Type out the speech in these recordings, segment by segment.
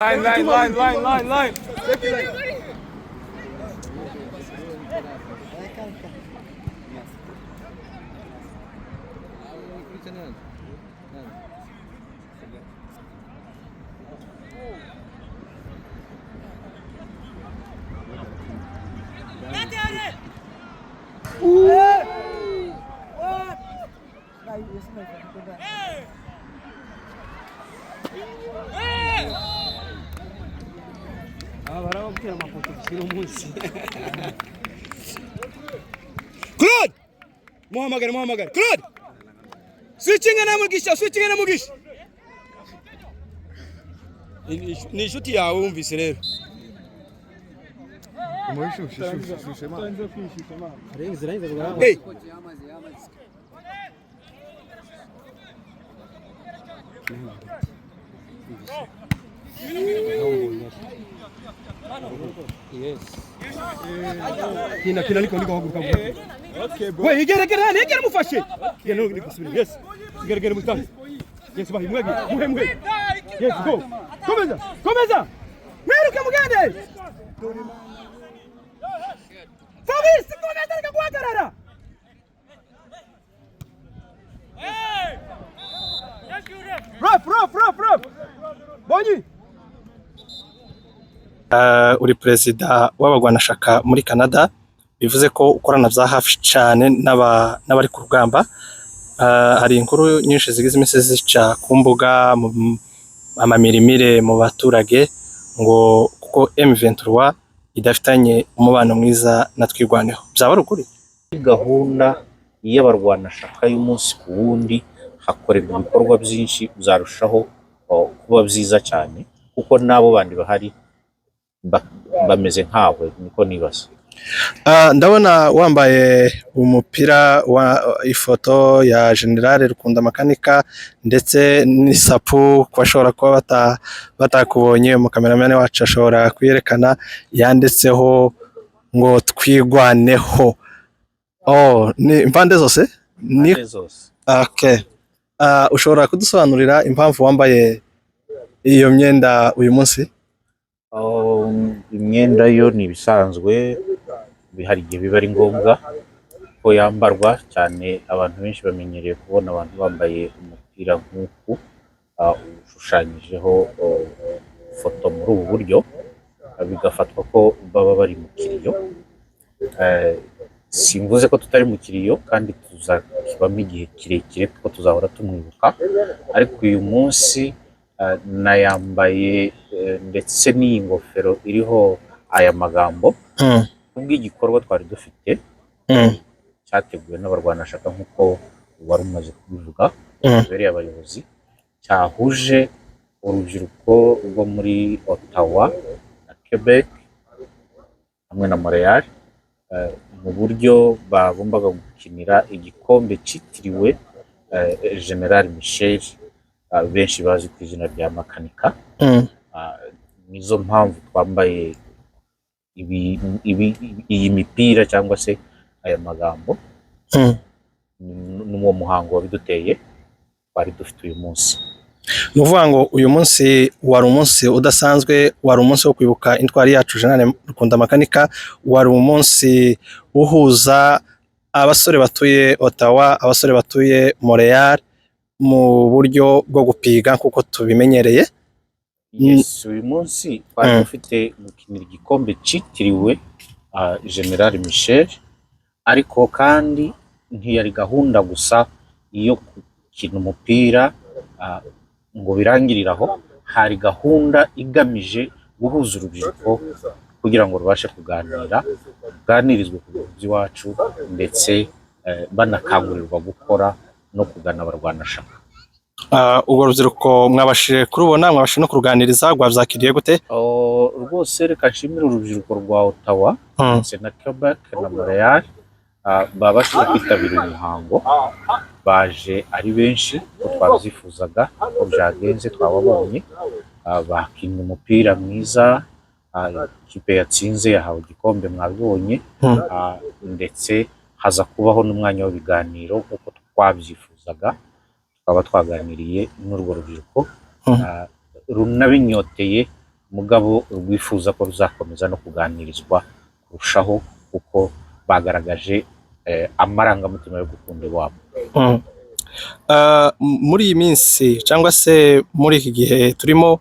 Line. Claude! Muhammagar. Claude! Switching na Mugisha. Ni inshuti yawe wumvise rero. Hey! Kina niko haguruka. Okay bro. Wewe igera mufashe. Gera niko subira. Yes. Gera mutanga. Yes bahi muhe. Yes go. Komeza. Mwiruke mugende. Fabrice komeza reka guhagarara. Hey! Rough. Bonyi. Uri perezida w'abagwanashaka muri Canada, bivuze ko ukorana bya hafi cyane n'abari ku rugamba. Hari inkuru nyinshi zigize iminsi zica ku mbuga amamirimire mu baturage ngo kuko M23 idafitanye umubano mwiza na Twirwaneho. Byaba ari ukuri? Gahunda y'abarwanashaka y'umunsi ku wundi hakorerwa ibikorwa byinshi bizarushaho kuba byiza cyane kuko nabo bandi bahari bameze nkawe niko nibaza. Ndabona wambaye umupira wa ifoto ya General Rukunda Makanika ndetse n'isapu kubashobora kuba batakubonye mu kameramane wacu ashobora kuyerekana yanditseho ngo Twirwaneho. Ni impande zose? Impande zose. Okay. Ushobora kudusobanurira impamvu wambaye iyo myenda uyu munsi? Imyenda yo ni ibisanzwe bihari igihe biba ari ngombwa ko yambarwa cyane. Abantu benshi bamenyereye kubona abantu bambaye umupira nk'uku ushushanyijeho foto muri ubu buryo bigafatwa ko baba bari mu kiriyo. Simvuze ko tutari mu kiriyo kandi tuzakibamo igihe kirekire kuko tuzahora tumwibuka, ariko uyu munsi nayambaye ndetse n'iyi ngofero iriho aya magambo kubw'igikorwa twari dufite cyateguwe n'abarwanashaka nk'uko wari umaze kubivuga bereye abayobozi, cyahuje urubyiruko rwo muri Ottawa na Quebec hamwe na Montreal mu buryo bagombaga gukinira igikombe cyitiriwe General Michel benshi bazi ku izina rya Makanika. Nizo mpamvu twambaye iyi mipira cyangwa se aya magambo. N'uwo muhango wabiduteye twari dufite uyu munsi. Ni ukuvuga ngo uyu munsi wari umunsi udasanzwe, wari umunsi wo kwibuka intwari yacu General Rukunda Makanika, wari umunsi uhuza abasore batuye Ottawa, abasore batuye Montreal mu buryo bwo gupiga kuko tubimenyereye. Yes, uyu munsi twari dufite gukinira igikombe cyitiriwe General Michel, ariko kandi ntiyari gahunda gusa iyo gukina umupira ngo birangiriraho. Hari gahunda igamije guhuza urubyiruko kugira ngo rubashe kuganirizwe ku bintu by'iwacu ndetse banakangurirwa gukora no kugana abarwanashaka. Ubwo rubyiruko mwabashije kurubona, mwabashije no kuruganiriza, rwabyakiriye gute? Rwose reka nshimire urubyiruko rwa Ottawa ndetse na Quebec na Montreal babashije kwitabira umuhango. Baje ari benshi ko twabyifuzaga ko byagenze, twababonye bakinnye umupira mwiza. Ikipe yatsinze yahawe igikombe mwabibonye, ndetse haza kubaho n'umwanya w'ibiganiro nk'uko twabyifuzaga. Twaba twaganiriye n'urwo rubyiruko runabinyoteye mugabo rwifuza ko ruzakomeza no kuganirizwa kurushaho kuko bagaragaje amarangamutima yo gukunda iwabo. Muri iyi minsi cyangwa se muri iki gihe turimo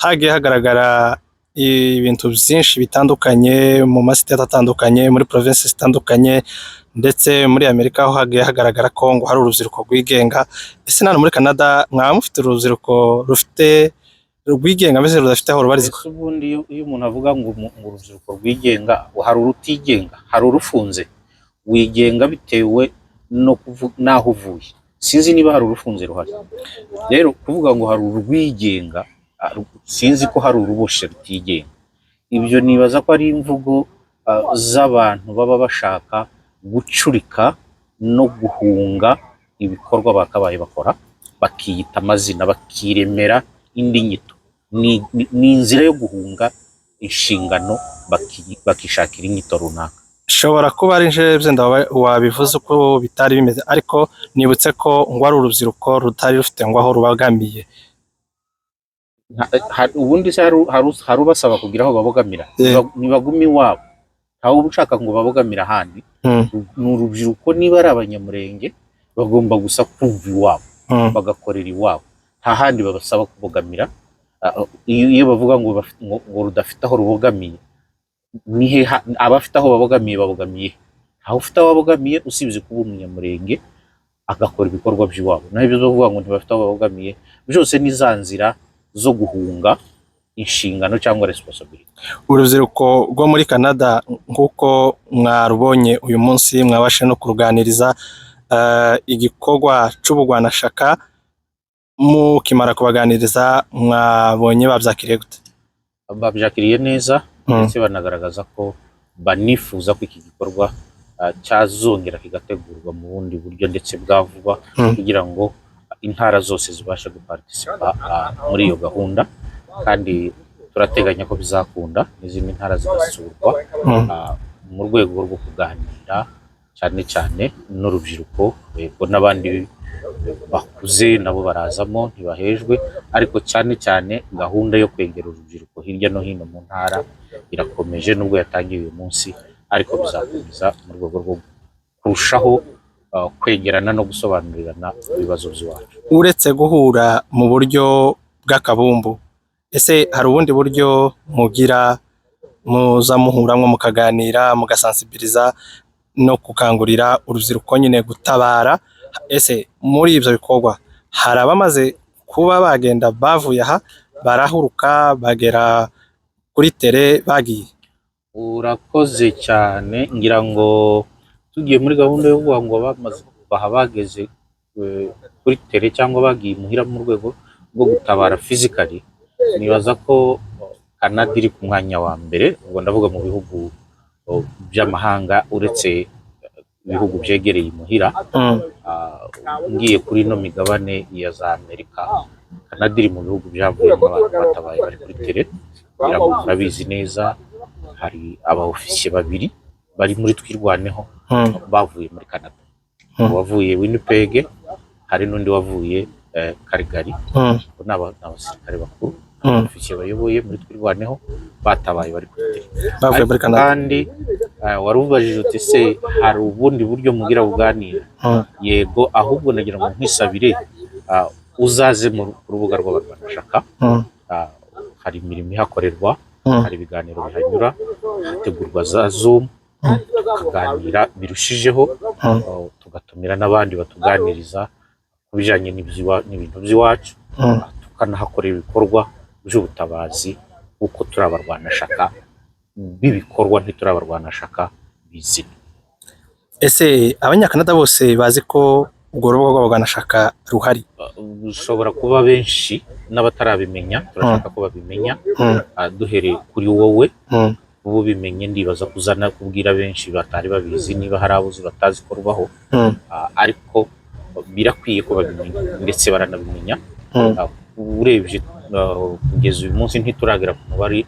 hagiye hagaragara ibintu byinshi bitandukanye mu masiteti atandukanye muri provinsi zitandukanye ndetse muri Amerika aho hagiye hagaragara ko ngo hari urubyiruko rwigenga. Ese nano muri Canada mwaba mufite urubyiruko rufite rwigenga mbese rudafite aho rubarizwa? Ubundi iyo umuntu avuga ngo urubyiruko rwigenga, hari urutigenga, hari urufunze. Wigenga bitewe no naho uvuye. Sinzi niba hari urufunze ruhari. Rero kuvuga ngo hari urwigenga, sinzi ko hari uruboshe rutigenga. Ibyo nibaza ko ari imvugo z'abantu baba bashaka gucurika no guhunga ibikorwa bakabaye bakora, bakiyita amazina, bakiremera indi nyito. Ni inzira yo guhunga inshingano, bakishakira inyito runaka. Shobora kuba ari byenda wabivuze uko bitari bimeze, ariko nibutse ko ngo ari urubyiruko rutari rufite ngo aho rubagamiye. Ubundi se hari ubasaba kugira aho babogamira, ntibagumi iwabo, ntawe ushaka ngo babogamira ahandi. Ni urubyiruko, niba ari abanyamurenge bagomba gusa kumva iwabo, bagakorera iwabo, nta handi babasaba kubogamira. Iyo bavuga ngo rudafite aho rubogamiye, nihe abafite aho babogamiye babogamiye? Ntawe ufite aho babogamiye usibye kuba umunyamurenge agakora ibikorwa by'iwabo. Naho ibyo bavuga ngo ntibafite aho babogamiye byose ni za nzira zo guhunga inshingano cyangwa responsibility. Urubyiruko rwo muri Canada nk'uko mwarubonye uyu munsi, mwabashe no kuruganiriza igikorwa cy'ubugwanashaka. Mukimara kubaganiriza mwabonye babyakiriye gute? Babyakiriye neza, ndetse banagaragaza ko banifuza ko iki gikorwa cyazongera kigategurwa mu bundi buryo ndetse bwa vuba, kugira ngo intara zose zibashe guparticipa muri iyo gahunda, kandi turateganya ko bizakunda n'izindi ntara zigasurwa mu rwego rwo kuganira cyane cyane n'urubyiruko. Yego n'abandi bakuze nabo barazamo, ntibahejwe, ariko cyane cyane gahunda yo kwegera urubyiruko hirya no hino mu ntara irakomeje, nubwo yatangiye uyu munsi, ariko bizakomeza mu rwego rwo kurushaho kwegerana no gusobanurirana ibibazo by'iwacu. Uretse guhura mu buryo bw'akabumbu, ese hari ubundi buryo mugira muza muhuramwo mukaganira, mugasensibiliza no gukangurira urubyiruko nyine gutabara? Ese muri ibyo bikorwa hari abamaze kuba bagenda bavuye aha barahuruka bagera kuri tere bagiye? Urakoze cyane. Ngira ngo tugiye muri gahunda yo kuvuga ngo bageze kuri tere cyangwa bagiye muhira mu rwego rwo gutabara physically, nibaza ko Canada iri ku mwanya wa mbere. Ubwo ndavuga mu bihugu by'amahanga uretse ibihugu byegereye imuhira. Ngiye kuri no migabane ya za Amerika, Canada iri mu bihugu byavuyemo abantu batabaye bari kuri tere. Kugira ngo murabizi neza, hari abaofisiye babiri bari muri Twirwaneho bavuye muri Canada. Wavuye Winnipeg, hari n'undi wavuye Calgary. Ni abasirikare bakuru, abaofisiye bayoboye muri Twirwaneho batabaye bari kuri tere bavuye muri Canada. Kandi warubajije uti se hari ubundi buryo mugira buganira? Yego, ahubwo nagira ngo nkwisabire uzaze mu rubuga rw'abarwanashaka. Hari imirimo ihakorerwa, hari ibiganiro bihanyura, hategurwa za Zoom, tukaganira birushijeho, tugatumira n'abandi batuganiriza ku bijyanye n'ibintu by'iwacu, tukanahakorera ibikorwa by'ubutabazi, kuko turi abarwanashaka b'ibikorwa, ntituri abarwanashaka bizina. Ese abanyakanada bose bazi ko urwo rubuga rw'abarwanashaka ruhari? Ushobora kuba benshi n'abatarabimenya, turashaka ko babimenya. Duhereye kuri wowe ubu bimenye, ndibaza kuzana kubwira benshi batari babizi, niba hari abo batazi ko rubaho, ariko birakwiye ko babimenya ndetse baranabimenya. Urebye kugeza uyu munsi ntituragera ku mubare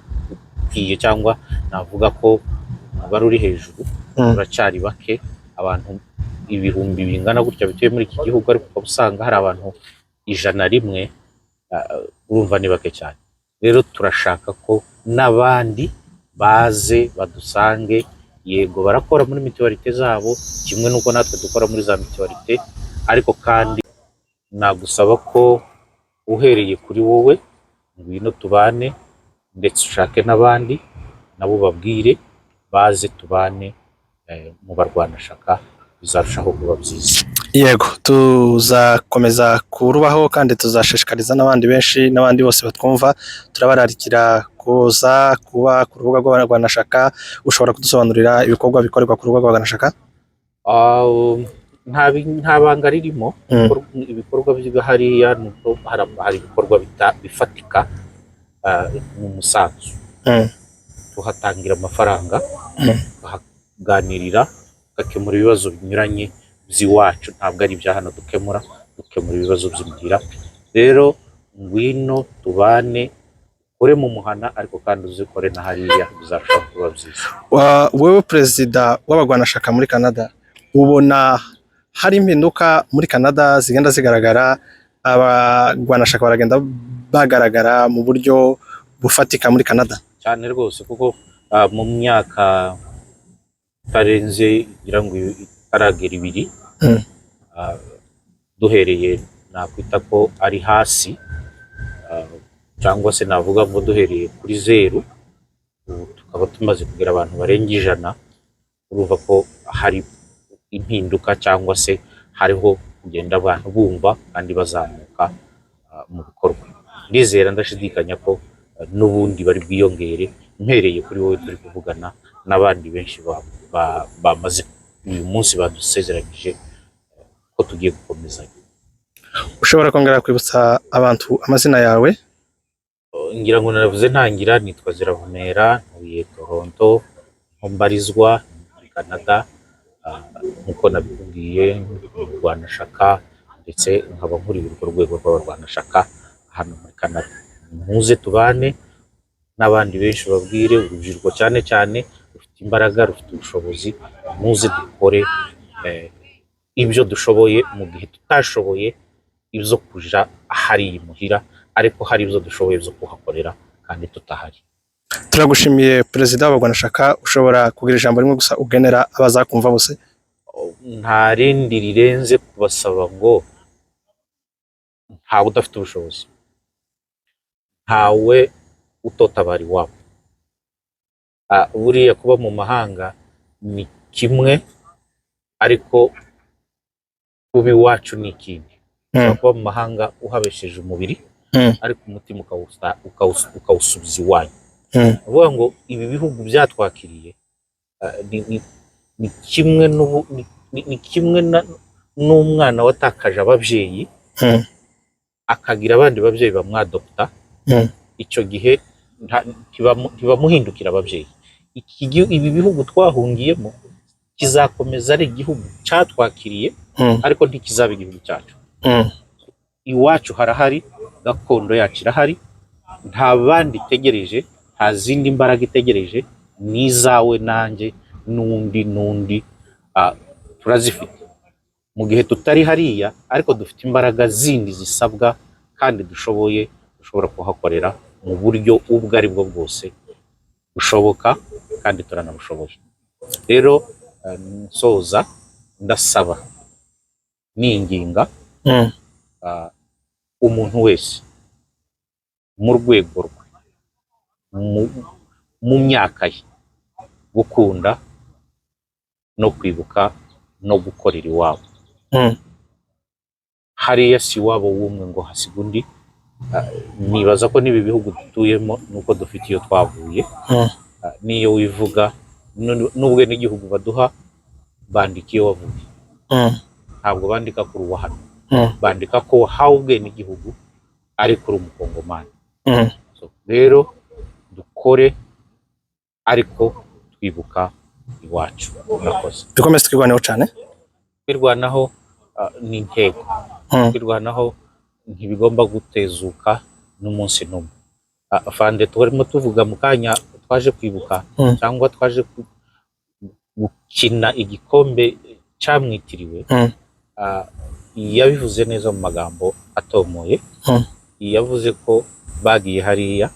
ukwiye, cyangwa navuga ko umubare uri hejuru. Turacyari bake, abantu ibihumbi bingana gutya bituye muri iki gihugu, ariko ukaba usanga hari abantu 101. Urumva ni bake cyane. rero turashaka ko n'abandi baze badusange, yego barakora muri mituwarite zabo kimwe n'uko natwe dukora muri za mituwarite, ariko kandi nagusaba ko uhereye kuri wowe ngwino tubane, ndetse ushake n'abandi nabo babwire baze tubane mu barwanashyaka, bizarushaho kuba byiza. Yego, tuzakomeza kurubaho kandi tuzashishikariza n'abandi benshi, n'abandi bose batwumva, turabararikira kuza kuba ku rubuga rw'abarwanashyaka. Ushobora kudusobanurira ibikorwa bikorerwa ku rubuga rw'abarwanashyaka? Nta banga ririmo. Ibikorwa byo hariya nuko hari ibikorwa bifatika mu musanzu. Tuhatangira amafaranga, tuhaganirira, tugakemura ibibazo binyuranye by'iwacu, ntabwo ari ibya hano dukemura ibibazo by'imuhira. Rero ngwino tubane, ure mu muhana ariko kandi uzikore na hariya, bizarushaho kuba byiza. Wowe perezida w'abarwanashyaka muri Canada, ubona hari impinduka muri Canada zigenda zigaragara, abarwanashyaka baragenda bagaragara mu buryo bufatika muri Canada? Cyane rwose, kuko mu myaka itarenze ngira ngo itaragera 2, duhereye nakwita ko ari hasi, cyangwa se navuga ngo duhereye kuri 0, tukaba tumaze kugira abantu barenga 100. Urumva ko hari impinduka, cyangwa se hariho kugenda abantu bumva kandi bazamuka mu bikorwa. Ndizera ndashidikanya ko n'ubundi bari bwiyongere, mpereye kuri wowe turi kuvugana n'abandi benshi bamaze uyu munsi badusezeranyije ko tugiye gukomezanya. Ushobora kongera kwibutsa abantu amazina yawe? Ngira ngo naravuze ntangira, nitwa Ziravumera, ntuye Toronto, mbarizwa muri Canada, nkuko nabikubwiye mu Rwanashyaka, ndetse nkaba nkuriye urwo rwego rw'abarwanashyaka hano muri Canada. Muze tubane n'abandi benshi, babwire urubyiruko cyane cyane rufite imbaraga, rufite ubushobozi, muze dukore ibyo dushoboye mu gihe tutashoboye ibyo kuja ahari imuhira, ariko hari ibyo dushoboye byo kuhakorera kandi tutahari. Turagushimiye perezida w'abarwanashyaka. Ushobora kugira ijambo rimwe gusa ugenera abazakumva bose? Nta rindi rirenze kubasaba ngo ntawe udafite ubushobozi, ntawe utotabara iwabo. Buriya kuba mu mahanga ni kimwe, ariko kuba iwacu ni ikindi. Kuba mu mahanga uhabesheje umubiri, ariko umutima ukawusubiza iwanyu. Avuga ngo ibi bihugu byatwakiriye ni kimwe n'umwana watakaje ababyeyi akagira abandi babyeyi bamwadopta. Icyo gihe ntibamuhindukira ababyeyi. Ibi bihugu twahungiyemo kizakomeza ari igihugu cyatwakiriye, ariko ntikizaba igihugu cyacu. Iwacu harahari, gakondo yacu irahari, nta bandi itegereje, nta zindi mbaraga itegereje, n'izawe nanjye n'undi turazifite. Mu gihe tutari hariya, ariko dufite imbaraga zindi zisabwa kandi dushobora kuhakorera mu buryo ubwo ari bwo bwose bushoboka, kandi turanabushoboye. Rero nsoza ndasaba ninginga umuntu wese mu rwego rwe, mu myaka ye, gukunda no kwibuka no gukorera iwabo. Hariya si iwabo w'umwe ngo hasiga undi. Nibaza ko n'ibi bihugu dutuyemo nuko dufite iyo twavuye, n'iyo wivuga n'ubwe n'igihugu baduha bandika iyo wavuye, ntabwo bandika kuri uwa hano, bandika ko wahawe ubwe n'igihugu ariko uri umukongomani. Rero dukore ariko twibuka iwacu. Murakoze. Dukomeze twirwanaho cyane. Kwirwanaho ni intego. Kwirwanaho ntibigomba gutezuka n'umunsi n'umwe. Afande turimo tuvuga mu kanya twaje kwibuka cyangwa twaje gukina igikombe cyamwitiriwe. Yabivuze neza mu magambo atomoye. Yavuze ko bagiye hariya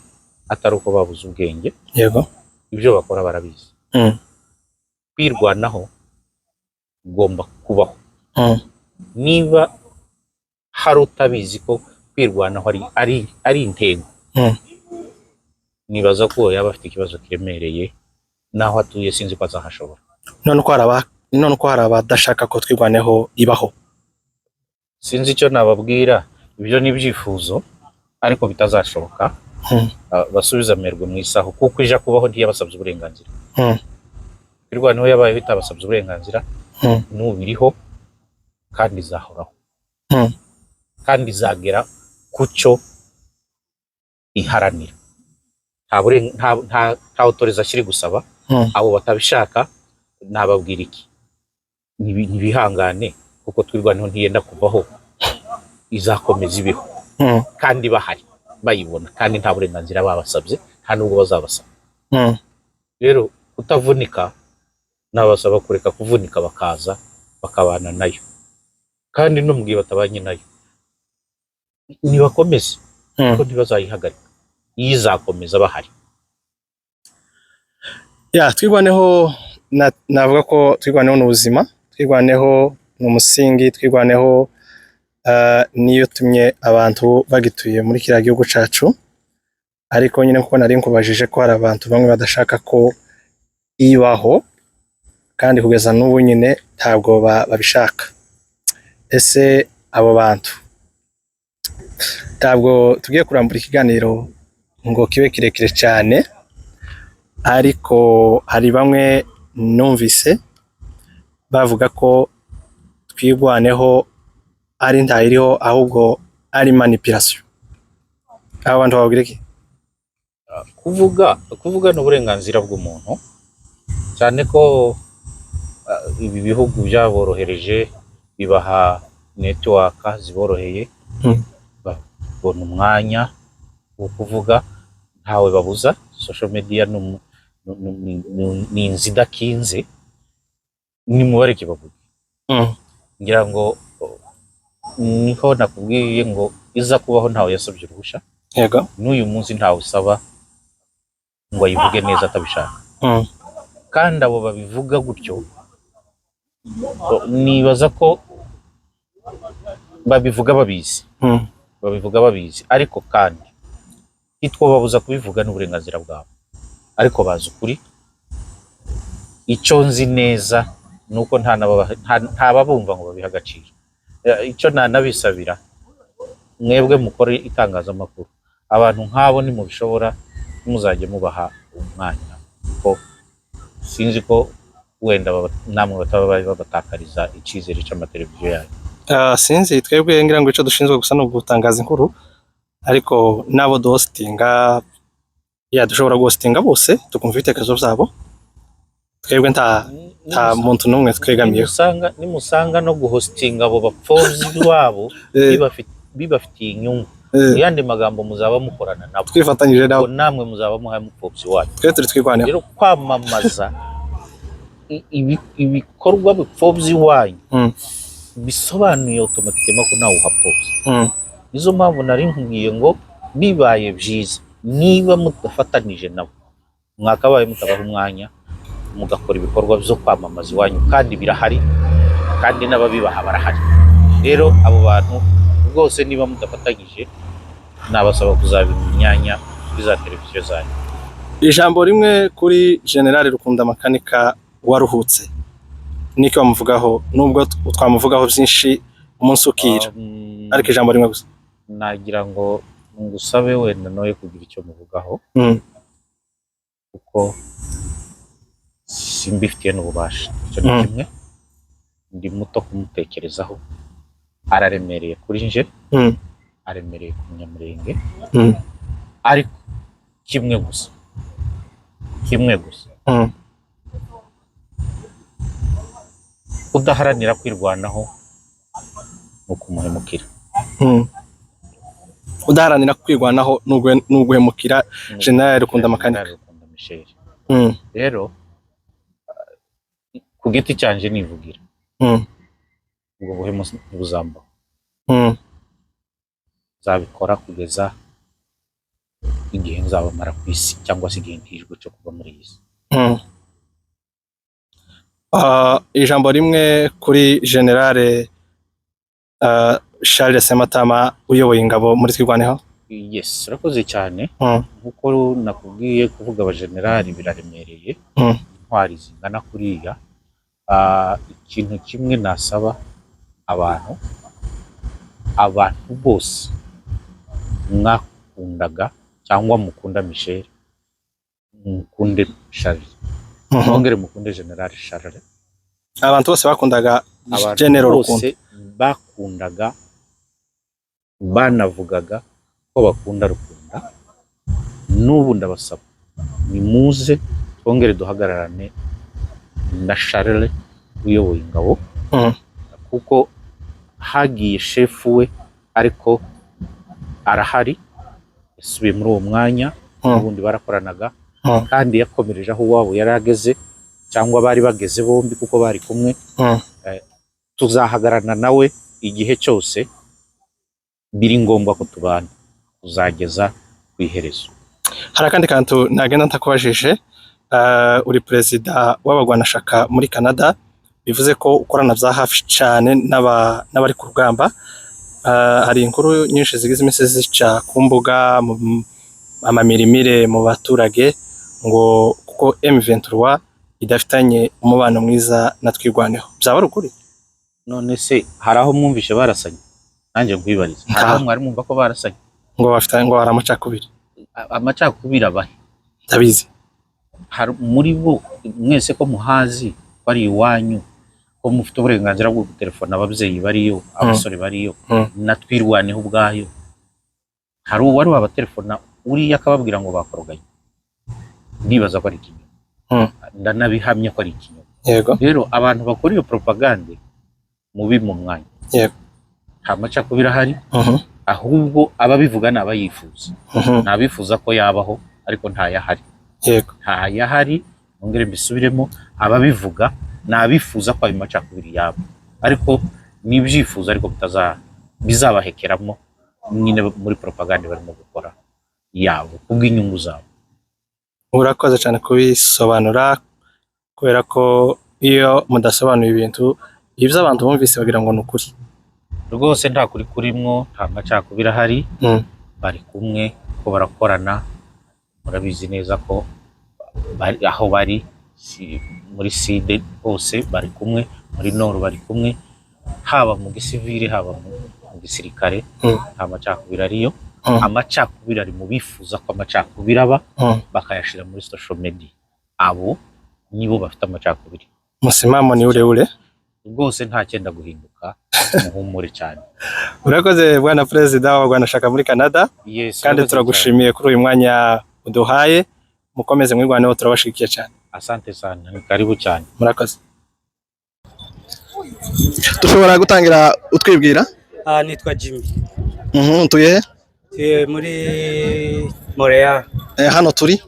atari uko babuze ubwenge, yego ibyo bakora barabizi. Kwirwanaho ugomba kubaho. Niba hari utabizi ko kwirwanaho ari intego, nibaza ko yaba afite ikibazo kiremereye, naho atuye sinzi ko azahashobora. none ko hari abadashaka ko twirwaneho ibaho. Sinzi icyo nababwira, ibyo ni ibyifuzo ariko bitazashoboka. Basubiza amerwe mu isaho, kuko ija kubaho ntiyabasabye uburenganzira. Kwirwanaho yabaye bitabasabye uburenganzira, n'ubiriho kandi izahoraho, kandi izagera ku cyo iharanira. Nta autorisation iri gusaba. Abo batabishaka nababwira iki? Ntibihangane, kuko twirwanaho ntiyenda kuvaho, izakomeza ibiho kandi bahari bayibona, kandi nta burenganzira babasabye, nta nubwo bazabasaba. Rero kutavunika, nabasaba kureka kuvunika, bakaza bakabana nayo, kandi no mugihe batabanye nayo nibakomeze, kuko ntibazayihagarika, izakomeza bahari. Twirwaneho, navuga ko twirwaneho n'ubuzima, twirwaneho n'umusingi, twirwaneho niyo tumye abantu bagituye muri kiriya gihugu cacu. Ariko nyine kuko nari nkubajije ko hari abantu bamwe badashaka ko ibaho, kandi kugeza n'ubu nyine ntabwo babishaka. Ese abo bantu, ntabwo tugiye kurambura ikiganiro ngo kibe kirekire cyane, ariko hari bamwe numvise bavuga ko twirwaneho ari ntayiriho, ahubwo ari manipulation. Abo bantu babwira iki? Kuvuga n'uburenganzira bw'umuntu, cyane ko ibi bihugu byaborohereje, bibaha network ziboroheye, babona umwanya wo kuvuga, ntawe babuza. Social media ni inzida kinze, ni mubareke bavuga. Ngira ngo niho nakubwiye ngo iza kubaho ntawe yasabye uruhusha. Yego. N'uyu munsi ntawe usaba ngo ayivuge neza atabishaka. Kandi abo babivuga gutyo, nibaza ko babivuga babizi, ariko kandi itwo babuza kubivuga n'uburenganzira bwabo, ariko bazi ukuri. Icyo nzi neza nuko nta babumva ngo babiha agaciro. Icyo nanabisabira mwebwe mukore itangazamakuru, abantu nk'abo nimubishobora, muzajye mubaha umwanya, ko sinzi ko wenda namwe bataba babatakariza icyizere cy'amateleviziyo yanyu. Sinzi, twebwe ngira ngo icyo dushinzwe gusa no gutangaza inkuru, ariko nabo hostinga dushobora guhostinga bose tukumva ibitekerezo byabo. Twebwe nta muntu n'umwe twegamiyeho. Nimusanga no guhostinga abo bapfobyi babo bibafitiye inyungu, yandi magambo muzaba mukorana nabo, twifatanyije nabo, namwe muzaba muhaye umupfobyi wanyu. Twe turi twirwaneho. Rero kwamamaza ibikorwa bipfobyi wanyu bisobanuye automatikema ko nawe uhapfobye. Nizo mpamvu nari nkubwiye ngo bibaye byiza, niba mudafatanije nabo, mwakabaye mutabaha umwanya mugakora ibikorwa byo kwamamaza iwanyu, kandi birahari, kandi n'ababibaha barahari. Rero abo bantu rwose niba mudafatanyije, nabasaba kuzabira imyanya kuri za televiziyo zanyu. Ijambo rimwe kuri General Rukunda Makanika waruhutse, niki wamuvugaho? Nubwo twamuvugaho byinshi umunsi ukira, ariko ijambo rimwe gusa. Nagira ngo ngusabe wenda noye kugira icyo muvugaho, kuko simbifitiye n'ububasha. Icyo ni kimwe, ndi muto kumutekerezaho, araremereye kuri nje, aremereye ku Munyamurenge, ariko kimwe gusa udaharanira kwirwanaho ni ukumuhemukira. Udaharanira kwirwanaho n'uguhemukira General Rukunda Makanika. Rero ku giti cyanje nivugira, ubwo buhemu ntibuzambaho. Nzabikora kugeza igihe nzabamara ku isi cyangwa se igihe ntijwe cyo kuba muri iyi si. Ijambo rimwe kuri Generale Charles Sematama uyoboye ingabo muri Twirwaneho. Yes, urakoze cyane. Nkuko nakubwiye kuvuga abajenerali biraremereye, intwari zingana kuriya. Ikintu kimwe nasaba abantu bose mwakundaga cyangwa mukunda Michel, mukunde Charles, mwongere mukunde General Charles. Abantu bose bakundaga General Rukundo, bakundaga banavugaga ko bakunda Rukunda. N'ubu ndabasaba nimuze twongere duhagararane na Charles uyoboye ingabo, kuko hagiye shefu we ariko arahari, yasubiye muri uwo mwanya, ubundi barakoranaga kandi yakomereje aho wabo yarageze cyangwa bari bageze bombi kuko bari kumwe. Tuzahagararana nawe igihe cyose biri ngombwa ko tubana uzageza ku iherezo. Hari akandi kantu nagenda ntakubajije, uri perezida w'abagwanashaka muri Canada, bivuze ko ukorana bya hafi cyane n'abari ku rugamba. Hari inkuru nyinshi zigize iminsi zica ku mbuga, amamirimire mu baturage ngo kuko M23 idafitanye umubano mwiza na Twirwaneho. Byaba ari ukuri? None se hari aho mwumvishe barasanye? Nanjye nkwibariza, hari aho mwari mwumva ko barasanye? Ngo bafitanye, ngo hari amacakubiri. Amacakubiri abahe? Ndabizi. Hari muri bo mwese ko muhazi bari iwanyu, ko mufite uburenganzira bwo gutelefona ababyeyi bariyo, abasore bariyo, na Twirwaneho ubwayo. Hari uwari wabatelefona uriya akababwira ngo bakoroganye? Ndibaza ko ari ikinyoma. Ndanabihamya ko ari ikinyoma. Yego. Rero abantu bakora iyo propagande mubi mu mwanya. Yego. Nta macakubiri ahari, ahubwo ababivuga ni abayifuza. Nabifuza ko yabaho ariko ntayahari. Yego. Ntayahari, ongere mbisubiremo, ababivuga nabifuza ko ayo macakubiri yabo, ariko nibyifuza ariko bizabahekeramo nyine muri propagande barimo gukora yabo kubw'inyungu zabo. Urakoze cyane kubisobanura, kubera ko iyo mudasobanuye ibintu ibyo abantu bumvise bagira ngo ni ukuri. Rwose nta kuri kurimwo, nta macakubiri ahari. Bari kumwe ko barakorana, murabizi neza ko aho bari muri side hose bari kumwe, muri nord bari kumwe, haba mu gisivili haba mu gisirikare. Nta macakubiri ariyo. Amacakubiri ari mu bifuza ko amacakubiri aba bakayashira muri social media. Abo nibo bafite amacakubiri. Musimamo ni ure rwose nta cyenda guhinduka, muhumure cyane. Urakoze bwana perezida w'abagwanashaka muri Canada. Yes, kandi turagushimiye kuri uyu mwanya uduhaye. Mukomeze mwirwaneho, turabashigikiye cyane. Asante sana, ni karibu cyane. Murakoze. Dushobora gutangira utwibwira? Nitwa Jimmy. Tuye muri Montreal. Hano turi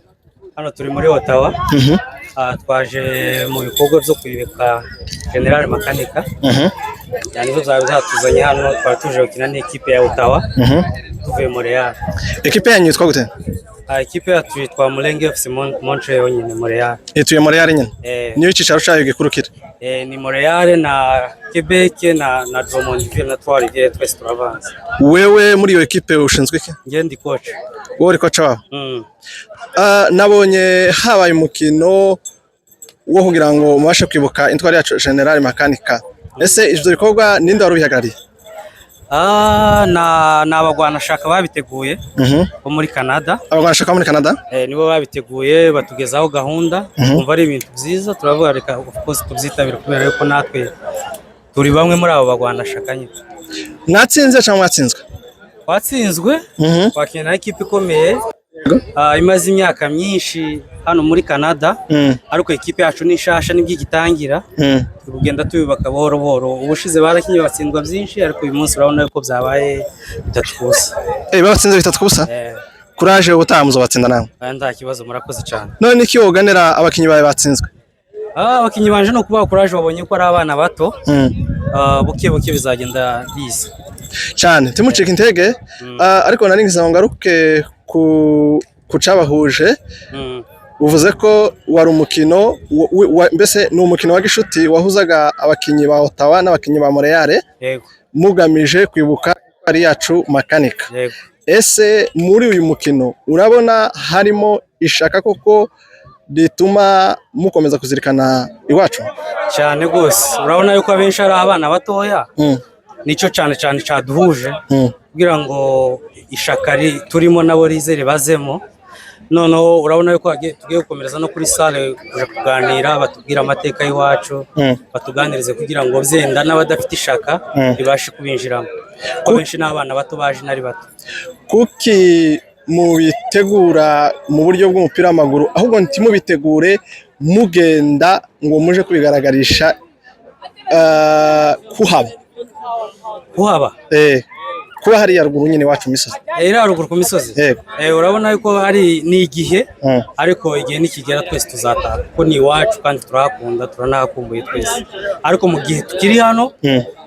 muri Ottawa. Twaje mu bikorwa byo kwibuka General Makanika. Nizo zatuzanye hano, twari tuje gukina n'ikipe ya Ottawa. Tuvuye Montreal. Ekipe yanyu yitwa gute? Ikipe yacu yitwa Mulenge FC Montreal nyine Montreal. Ituye Montreal nyine? Niyo cyicaro cyayo gikurukira? Ni Montreal na Quebec na Drummondville na Trois-Rivières, twese turavanze. Wewe muri iyo ekipe ushinzwe iki? Nge ndi coach. Wowe uri coach wabo? Nabonye habaye umukino wo kugira ngo mubashe kwibuka intwari yacu General Makanika. Ese ivyo bikorwa ninde wari ubihagarariye? N'abagwanashaka babiteguye bo muri Canada. Abagwanashaka muri Canada? Nibo babiteguye batugezaho gahunda. Kumva ari ibintu byiza, turavuga reka of course tubyitabira kubera yuko natwe turi bamwe muri abo bagwanashaka nyine. Mwatsinze cyangwa mwatsinzwe? Twatsinzwe, twakina na ekipe ikomeye imaze imyaka myinshi hano muri Canada, ariko ekipe yacu ni shasha nibyo gitangira. Tugenda tubibaka buhoro buhoro. Ubushize barakinye batsindwa byinshi, ariko uyu munsi urabona ko byabaye 3-0. Babatsinze 3-0? Courage ubutamuzo batsinda nawe. Nta kibazo, murakoze cyane. None niki woganera abakinyi bawe batsinzwe? Abakinyi banje no kuba courage, babonye ko ari abana bato. Buke bizagenda biza cyane, timucika intege. Ariko nari ngize ngo ngaruke ku cabahuje uvuze ko wari umukino mbese ni umukino wa gishuti wahuzaga abakinyi ba Ottawa n'abakinyi ba Montreal mugamije kwibuka ari yacu makanika. Ese muri uyu mukino urabona harimo ishaka koko rituma mukomeza kuzirikana iwacu cyane gose? Urabona yuko abenshi ari abana batoya, nicyo cyane cyane cyaduhuje kugira ngo ishakari turimo nabo rizere bazemo. Noneho urabona yuko tugiye gukomereza no kuri sale kuja kuganira, batubwira amateka y'iwacu, batuganirize kugira ngo byenda n'abadafite ishaka ribashe kubinjiramo. Abenshi n'abana bato baje nari bato. Kuki mubitegura mu buryo bw'umupira w'amaguru ahubwo ntimubitegure mugenda ngo muje kubigaragarisha kuhaba kuba hari yaruguru nyine wacu misozi haruguru ku misozi. Urabona yuko ari ni igihe, ariko igihe nikigera twese tuzataha kuko ni iwacu kandi turahakunda turanahakumbuye twese, ariko mu gihe tukiri hano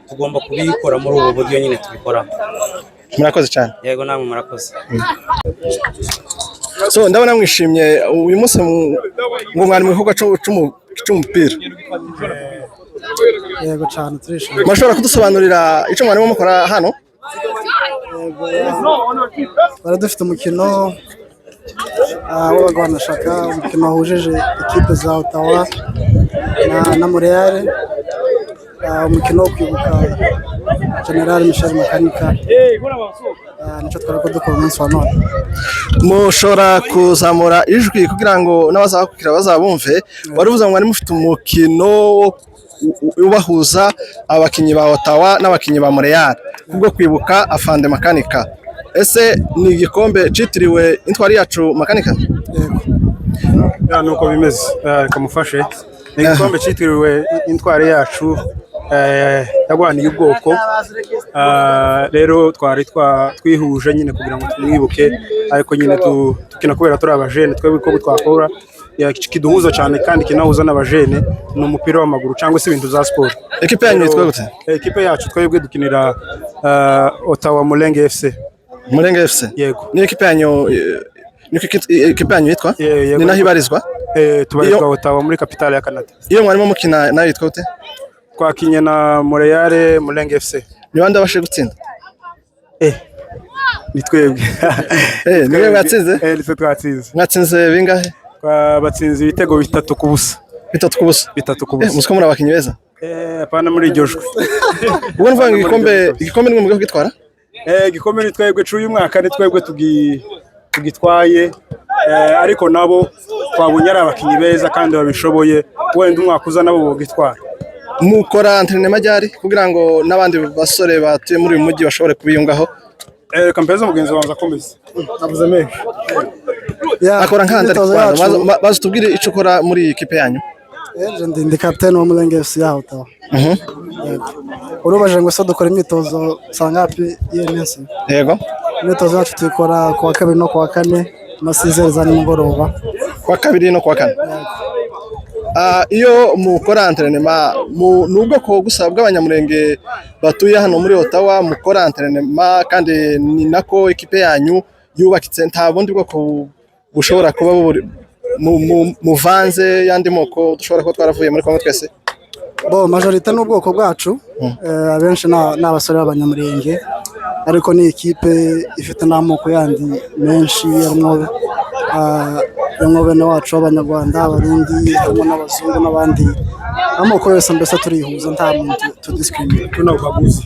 tugomba kubikora muri ubu buryo nyine tubikora. Murakoze cyane. Yego namwe murakoze. So ndabona mwishimye uyu munsi ngo mwari mu gikorwa cy'umupira. Yego cyane turishimye. Mashobora kudusobanurira icyo mwarimo mukora hano? Bari dufite umukino w'abagwanashaka, umukino wahujije ekipe za Ottawa na Montreal, umukino wo kwibuka General Michel Makanika. Nicyo twari dukora umunsi wa none. Mushobora kuzamura ijwi kugira ngo n'abazakukira bazabumve. Wari uvuze ngo mwari mufite umukino ubahuza abakinyi ba Ottawa n'abakinyi ba Montreal kubwo kwibuka Afande Makanika. Ese ni igikombe citiriwe intwari yacu Makanika? Yego. Nuko bimeze. Kamufashe. Ni igikombe citiriwe intwari yacu yagwaniye ubwoko. Rero twari twihuje nyine kugira ngo tumwibuke, ariko nyine tukina kubera turi abajene twebwe ko twakora kiduhuza cyane kandi kinahuza n'abajene ni umupira w'amaguru cyangwa se ibintu za sport. Ekipe yanyu yitwa gute? Ekipe yacu twebwe dukinira Ottawa Mulenge FC. Mulenge FC? Yego. Ni ekipe yanyu yitwa? Ni naho ibarizwa? Tubarizwa Ottawa muri capitale ya Canada. Iyo mwarimo mukina nayo yitwa gute? Twakinye na Montreal Mulenge FC. Ni bande bashe gutsinda? Ni twebwe. Niwe mwatsinze? Nitwe twatsinze. Mwatsinze bingahe? Batsinze ibitego 3 ku busa. 3 ku busa? 3 ku busa. Musiko muri abakinyi beza? Apana muri iryo jwe. Ubwo mvanga igikombe nimwe mugiye gitwara? Igikombe ni twebwe cy'uyu mwaka, ni twebwe tugitwaye, ariko nabo twabunye ari abakinyi beza kandi babishoboye, wenda umwaka uza nabo bogitwara. Mukora entraînement ryari kugira ngo nabandi basore batuye muri uyu mujyi bashobore kubiyungaho? Kampeza mugenzi wanza komeza. Navuze menshi. Akora nkanda bazo tubwire ico ukora muri ekipe yanyu. Ndi captain wa Mulenge FC ya Ottawa. Urubaje ngo so dukora imyitozo sangapi y'emensi. Yego. Imyitozo yacu tuyikora ku wa kabiri no ku wa kane na 6 za nimugoroba. Ku wa kabiri no ku wa kane. Iyo mukora entraînement nubwo ko gusabwa abanyamurenge batuye hano muri Ottawa mukora entraînement kandi ni nako ekipe yanyu yubakitse, nta bundi bwo bushobora kuba muvanze yandi moko dushobora ko twaravuye muri Kongo twese? Majorité n'ubwoko bwacu, abenshi n'abasore b'abanyamurenge, ariko ni ekipe ifite n'amoko yandi menshi yarimo bene wacu b'abanyarwanda, abarundi, harimo n'abazungu n'abandi amoko yose, mbese turihuza nta muntu tudiscriminate tunabaguzi.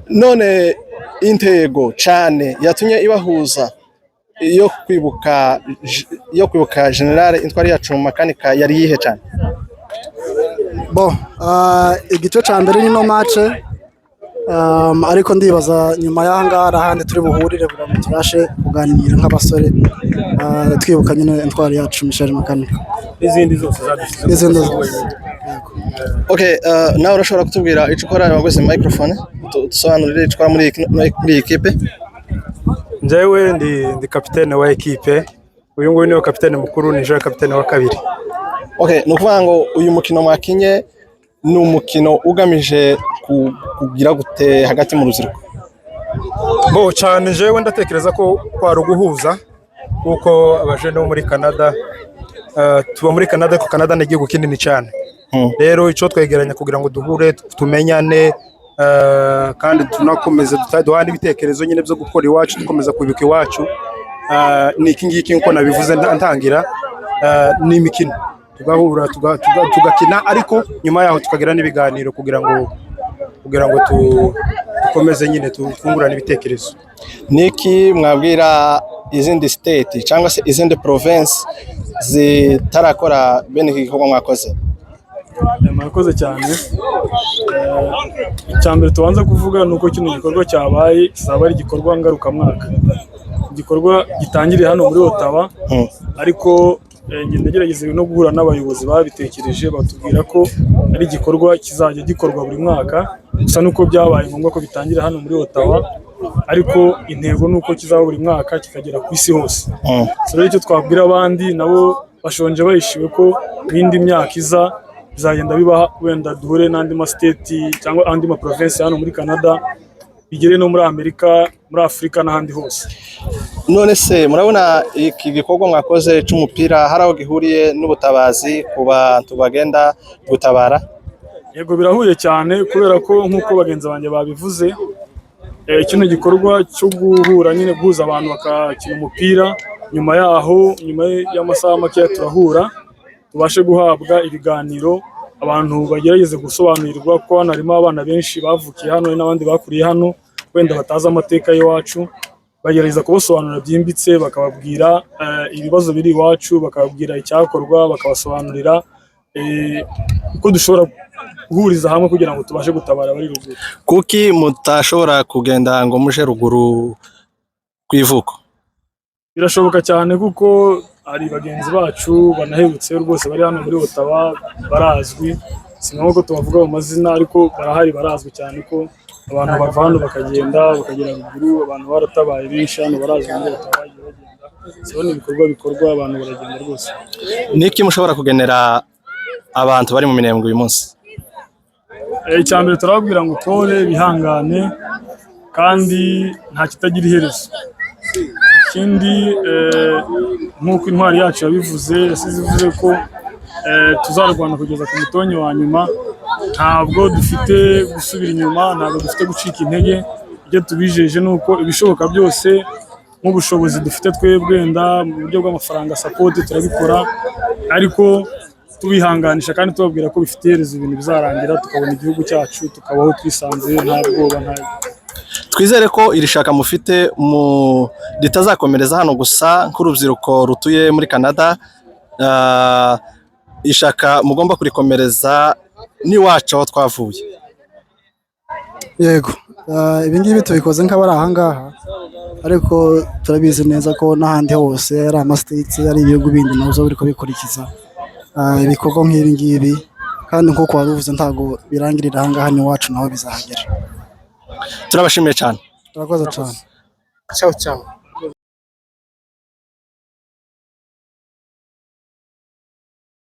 None intego cyane yatumye ibahuza iyo kwibuka General intwari yacu Makanika yari yihe cyane? Igice cya mbere ni no match, ariko ndibaza nyuma y'ahangaha ahandi turi buhurire kugira ngo tubashe kuganira nk'abasore twibuka nyine intwari yacu Michel Makanika. Izindi zose Okay, nawe urashobora kutubwira icyo ukora waguze microphone dusobanurire icyo ukora muri iyi ekipe? Njyewe ndi kapitene wa ekipe, uyu nguyu niwe kapitene mukuru, ni je kapitene wa kabiri. Okay, ni ukuvuga ngo uyu mukino mwakinye ni umukino ugamije kugira gute hagati mu rubyiruko? Bo cyane jewe ndatekereza ko kwari uguhuza kuko abajene bo muri Canada tuba muri Canada ko Canada ni igihugu kinini cyane. Rero icyo twegeranya kugira ngo duhure tumenyane kandi tunakomeza duhana ibitekerezo nyine byo gukora iwacu dukomeza kwibuka iwacu ni iki ngiki nko nabivuze ntangira ni imikino tugahura tugakina ariko nyuma yaho tukagira n'ibiganiro kugira ngo dukomeze nyine tufungurane ibitekerezo. Niki mwabwira izindi state cyangwa se izindi province zitarakora bene iki gikorwa mwakoze? Mwakoze cyane. Icyambere tubanza kuvuga nuko kino gikorwa cyabaye kizaba ari igikorwa ngarukamwaka, igikorwa gitangiriye hano muri Ottawa, ariko ngerageza no guhura n'abayobozi babitekereje batubwira ko ari igikorwa kizajya gikorwa buri mwaka, gusa nuko byabaye ngombwa ko bitangira hano muri Ottawa, ariko intego nuko kizaba buri mwaka kikagera ku isi hose. So rero icyo twabwira abandi nabo bashonje bayishiwe ko bindi myaka iza bizagenda bibaha wenda duhure n'andi ma state cyangwa andi ma province hano muri Canada, bigere no muri Amerika, muri Afrika n'ahandi hose. None se murabona iki gikorwa mwakoze cy'umupira haraho gihuriye n'ubutabazi ku bantu bagenda gutabara? Yego birahuye cyane kubera ko nkuko bagenzi banjye babivuze, kino gikorwa cyo guhura nyine guhuza abantu bakakina umupira, nyuma y'amasaha make turahura tubashe guhabwa ibiganiro, abantu bagerageze gusobanurirwa ko hano harimo abana benshi bavukiye hano n'abandi bakuriye hano wenda batazi amateka y'iwacu, bagerageza kubasobanurira byimbitse, bakababwira ibibazo biri iwacu, bakababwira icyakorwa, bakabasobanurira uko dushobora guhuriza hamwe kugira ngo tubashe gutabara abari ruguru. Kuki mutashobora kugenda ngo muje ruguru kwivuko? Birashoboka cyane kuko ari bagenzi bacu banahebutse rwose bari hano muri Ottawa, barazwi, sinabwo ko tubavuga mu mazina ariko barahari, barazwi cyane ko abantu bava hano bakagenda bakagera ruguru, abantu baratabaye benshi hano barazwi muri Ottawa bagenda, sibone ibikorwa bikorwa abantu baragenda rwose. Niki mushobora kugenera abantu bari mu minembwe uyu munsi? Icyambere turababwira ngo pole, bihangane kandi nta kitagira iherezo. Ikindi nk'uko intwari yacu yabivuze, yasize ko tuzarwana kugeza ku mutonyi wa nyuma, ntabwo dufite gusubira inyuma, ntabwo dufite gucika intege. Ibyo tubijeje nuko ibishoboka byose nk'ubushobozi dufite twebwe wenda mu buryo bw'amafaranga support turabikora, ariko tubihanganisha kandi tubabwira ko bifite iherezo, ibintu bizarangira tukabona igihugu cyacu tukabaho twisanzuye nta bwoba nta. Twizere ko iri shaka mufite ritazakomereza hano gusa nk'urubyiruko rutuye muri Canada, ishaka mugomba kurikomereza n'iwacu aho twavuye. Yego, ibi ngibi tubikoze nk'abari aha ngaha, ariko turabizi neza ko n'ahandi hose ari amastate, ari ibihugu bindi nabyo biri kubikurikiza ibikorwa nk'ibi ngibi, kandi nk'uko wabivuze ntabwo birangirira aha ngaha n'iwacu naho bizahagera. Turabashimiye cyane. Turakoze cyane. Ciao ciao.